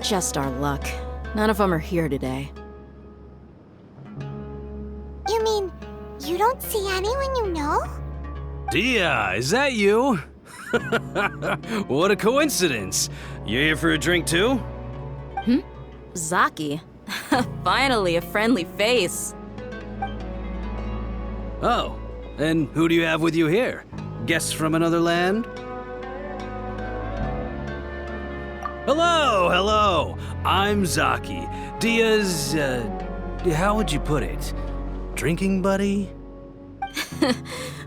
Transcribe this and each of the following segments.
Just our luck. None of them are here today. You mean, you don't see anyone you know? Dia, is that you? What a coincidence. You here for a drink too? Zaki. Finally, a friendly face. Oh, and who do you have with you here? Guests from another land? Hello. I'm Zaki. Dia's, how would you put it? Drinking buddy?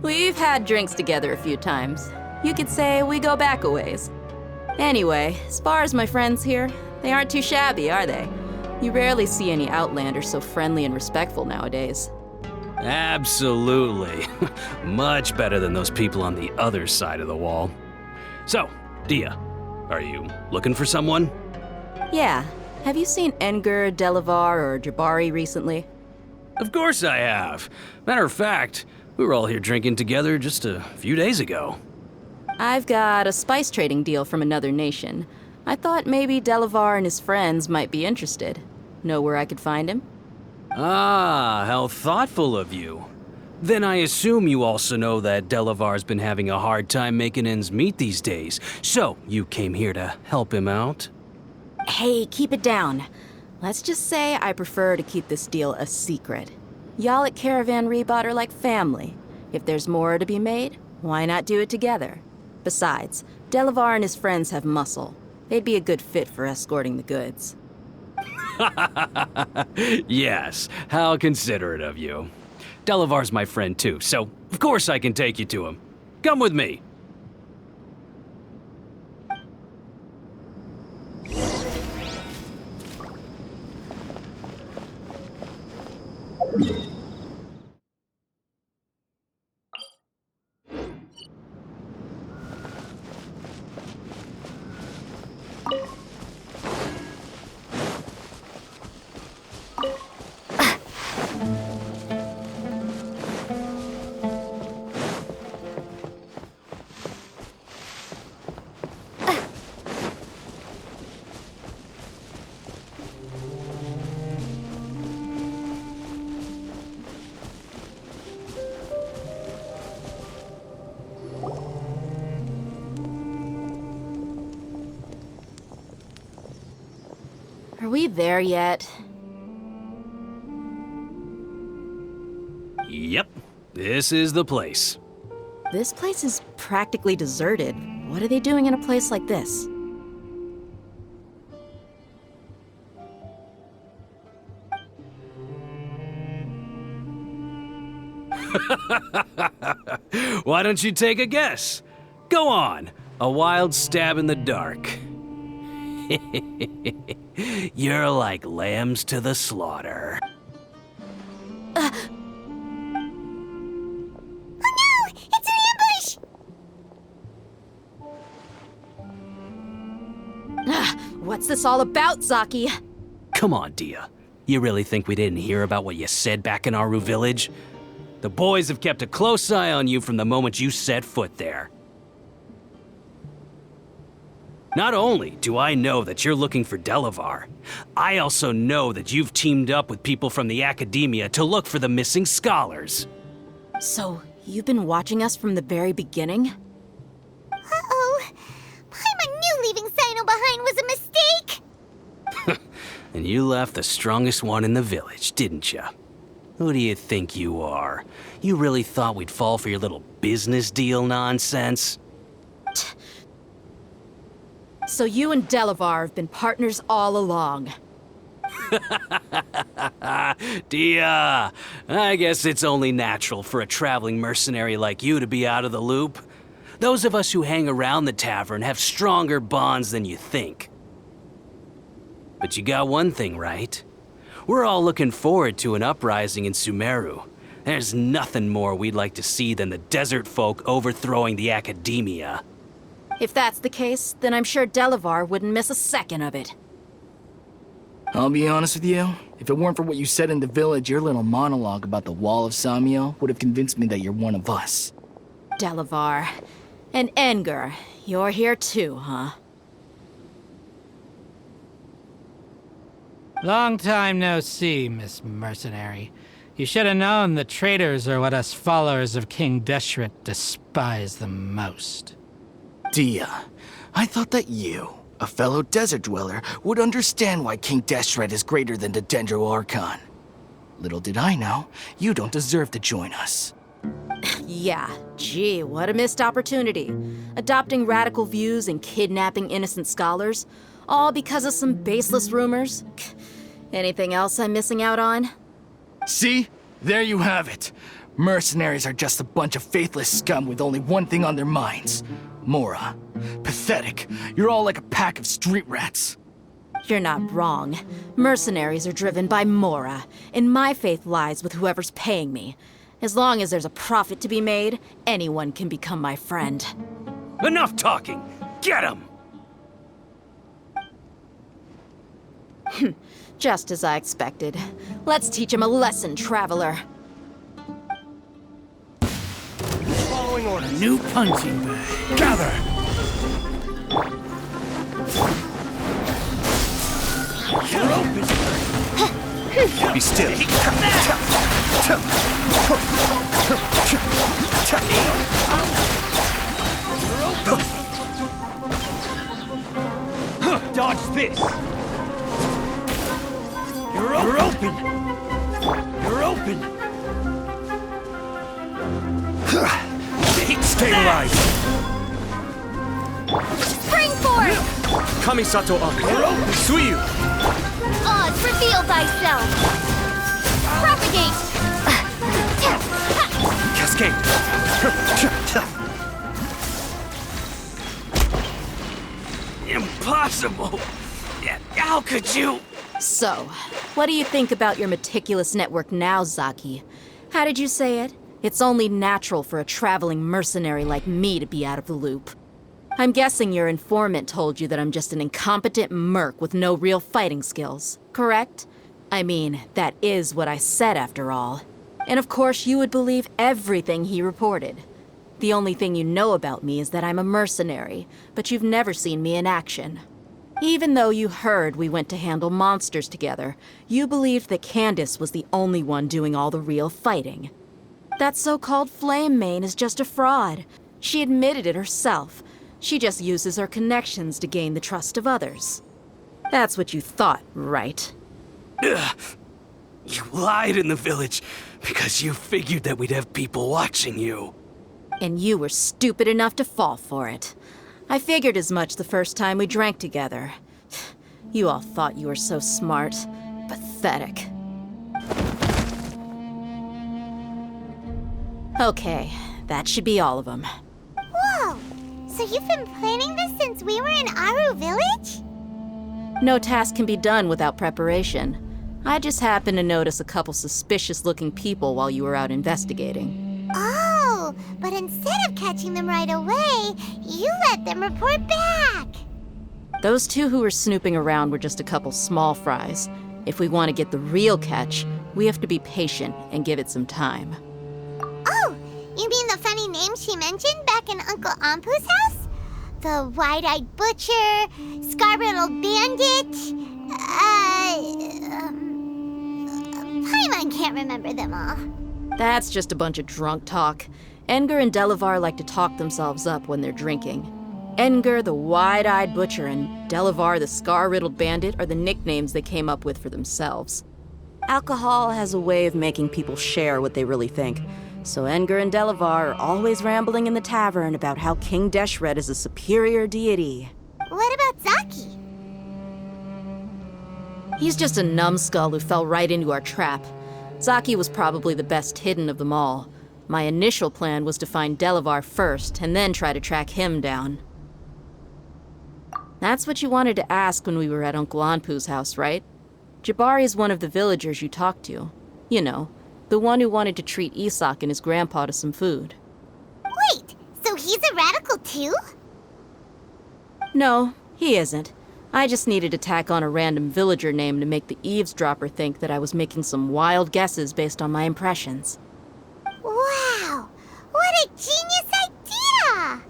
We've had drinks together a few times. You could say we go back a ways. Anyway, as far as my friends here, they aren't too shabby, are they? You rarely see any Outlanders so friendly and respectful nowadays. Absolutely. Much better than those people on the other side of the wall. So, Dia, are you looking for someone? Yeah. Have you seen Enger, Delavar, or Jabari recently? Of course I have. Matter of fact, we were all here drinking together just a few days ago. I've got a spice trading deal from another nation. I thought maybe Delavar and his friends might be interested. Know where I could find him? Ah, how thoughtful of you. Then I assume you also know that Delavar's been having a hard time making ends meet these days, so you came here to help him out? Hey, keep it down. Let's just say I prefer to keep this deal a secret. Y'all at Caravan Rebot are like family. If there's more to be made, why not do it together? Besides, Delavar and his friends have muscle. They'd be a good fit for escorting the goods. Yes, how considerate of you. Delavar's my friend too, so of course I can take you to him. Come with me. Are we there yet? Yep, this is the place. This place is practically deserted. What are they doing in a place like this? Why don't you take a guess? Go on, a wild stab in the dark. You're like lambs to the slaughter. Oh no! It's an ambush! What's this all about, Zaki? Come on, Dia. You really think we didn't hear about what you said back in Aru village? The boys have kept a close eye on you from the moment you set foot there. Not only do I know that you're looking for Delavar, I also know that you've teamed up with people from the Academia to look for the missing scholars. So, you've been watching us from the very beginning? Uh-oh. Paimon knew leaving Sino behind was a mistake! And you left the strongest one in the village, didn't you? Who do you think you are? You really thought we'd fall for your little business deal nonsense? So you and Delavar have been partners all along. Dia, I guess it's only natural for a traveling mercenary like you to be out of the loop. Those of us who hang around the tavern have stronger bonds than you think. But you got one thing right. We're all looking forward to an uprising in Sumeru. There's nothing more we'd like to see than the desert folk overthrowing the Academia. If that's the case, then I'm sure Delavar wouldn't miss a second of it. I'll be honest with you, if it weren't for what you said in the village, your little monologue about the Wall of Samiel would have convinced me that you're one of us. Delavar. And Enger, you're here too, huh? Long time no see, Miss Mercenary. You should have known the traitors are what us followers of King Deshret despise the most. Dia, I thought that you, a fellow desert dweller, would understand why King Deshret is greater than the Dendro Archon. Little did I know, you don't deserve to join us. Yeah, gee, what a missed opportunity. Adopting radical views and kidnapping innocent scholars, all because of some baseless rumors. Anything else I'm missing out on? See? There you have it. Mercenaries are just a bunch of faithless scum with only one thing on their minds. Mora. Pathetic. You're all like a pack of street rats. You're not wrong. Mercenaries are driven by Mora, and my faith lies with whoever's paying me. As long as there's a profit to be made, anyone can become my friend. Enough talking! Get him! Just as I expected. Let's teach him a lesson, traveler. Following orders. New punching bag. Gather! You're open! Be still. Dodge this! You're open! You're open! Stabilize! Spring forth! Kamisato up! You're open! Suiyu! Oz, reveal thyself! Propagate! Cascade! Impossible! How could you? So, what do you think about your meticulous network now, Zaki? How did you say it? It's only natural for a traveling mercenary like me to be out of the loop. I'm guessing your informant told you that I'm just an incompetent merc with no real fighting skills, correct? I mean, that is what I said after all. And of course you would believe everything he reported. The only thing you know about me is that I'm a mercenary, but you've never seen me in action. Even though you heard we went to handle monsters together, you believed that Candace was the only one doing all the real fighting. That so-called Flame Mane is just a fraud. She admitted it herself. She just uses her connections to gain the trust of others. That's what you thought, right? Ugh. You lied in the village because you figured that we'd have people watching you. And you were stupid enough to fall for it. I figured as much the first time we drank together. You all thought you were so smart. Pathetic. Okay, that should be all of them. Whoa! So you've been planning this since we were in Aru Village? No task can be done without preparation. I just happened to notice a couple suspicious-looking people while you were out investigating. Oh, but instead of catching them right away, you let them report back. Those two who were snooping around were just a couple small fries. If we want to get the real catch, we have to be patient and give it some time. Oh, you mean the funny name she mentioned back in Uncle Ampu's house? The wide-eyed butcher, scar-riddled bandit, Paimon can't remember them all. That's just a bunch of drunk talk. Edgar and Delavar like to talk themselves up when they're drinking. Edgar, the wide-eyed butcher, and Delavar, the scar-riddled bandit, are the nicknames they came up with for themselves. Alcohol has a way of making people share what they really think. So Edgar and Delavar are always rambling in the tavern about how King Deshret is a superior deity. What about Zaki? He's just a numbskull who fell right into our trap. Zaki was probably the best hidden of them all. My initial plan was to find Delavar first, and then try to track him down. That's what you wanted to ask when we were at Uncle Anpu's house, right? Jabari is one of the villagers you talked to. You know, the one who wanted to treat Isak and his grandpa to some food. Wait, so he's a radical too? No, he isn't. I just needed to tack on a random villager name to make the eavesdropper think that I was making some wild guesses based on my impressions. Wow, what a genius idea!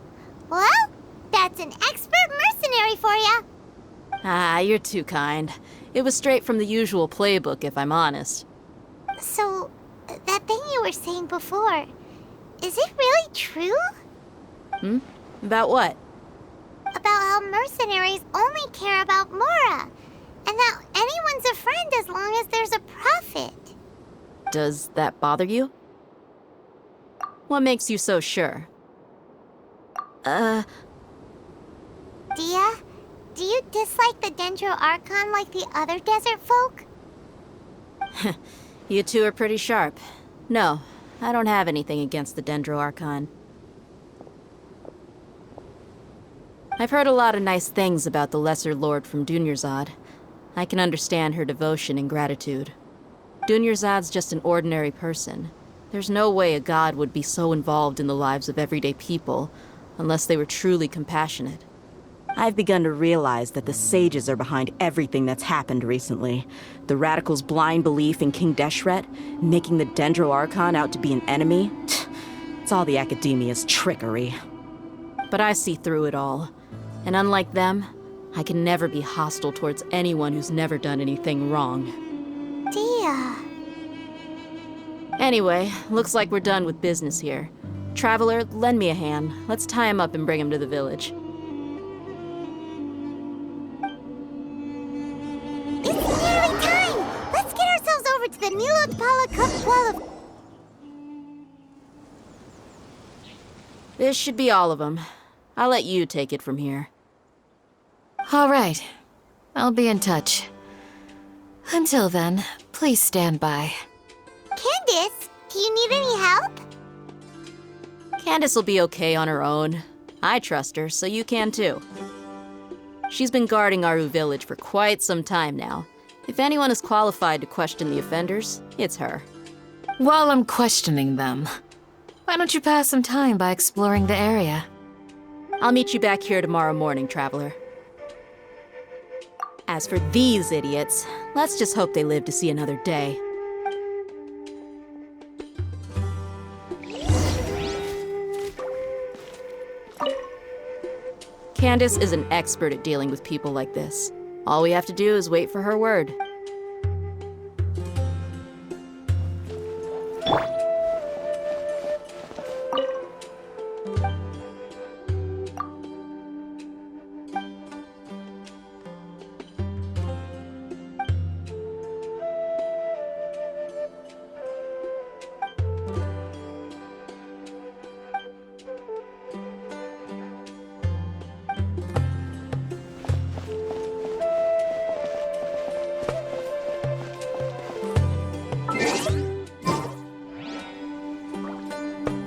Well, that's an expert mercenary for you. Ah, you're too kind. It was straight from the usual playbook, if I'm honest. So, that thing you were saying before, is it really true? About what? About how mercenaries only care about Mora, and that anyone's a friend as long as there's a profit. Does that bother you? What makes you so sure? Dia, do you dislike the Dendro Archon like the other desert folk? You two are pretty sharp. No, I don't have anything against the Dendro Archon. I've heard a lot of nice things about the Lesser Lord from Dunyarzad. I can understand her devotion and gratitude. Dunyarzad's just an ordinary person. There's no way a god would be so involved in the lives of everyday people, unless they were truly compassionate. I've begun to realize that the sages are behind everything that's happened recently. The radicals' blind belief in King Deshret, making the Dendro Archon out to be an enemy. It's all the academia's trickery. But I see through it all. And unlike them, I can never be hostile towards anyone who's never done anything wrong. Dia. Anyway, looks like we're done with business here. Traveler, lend me a hand. Let's tie him up and bring him to the village. It's nearly time! Let's get ourselves over to the Nilotpala Kupwala. This should be all of them. I'll let you take it from here. All right. I'll be in touch. Until then, please stand by. Candace, do you need any help? Candace will be okay on her own. I trust her, so you can too. She's been guarding Aru village for quite some time now. If anyone is qualified to question the offenders, it's her. While I'm questioning them, why don't you pass some time by exploring the area? I'll meet you back here tomorrow morning, Traveler. As for these idiots, let's just hope they live to see another day. Candace is an expert at dealing with people like this. All we have to do is wait for her word.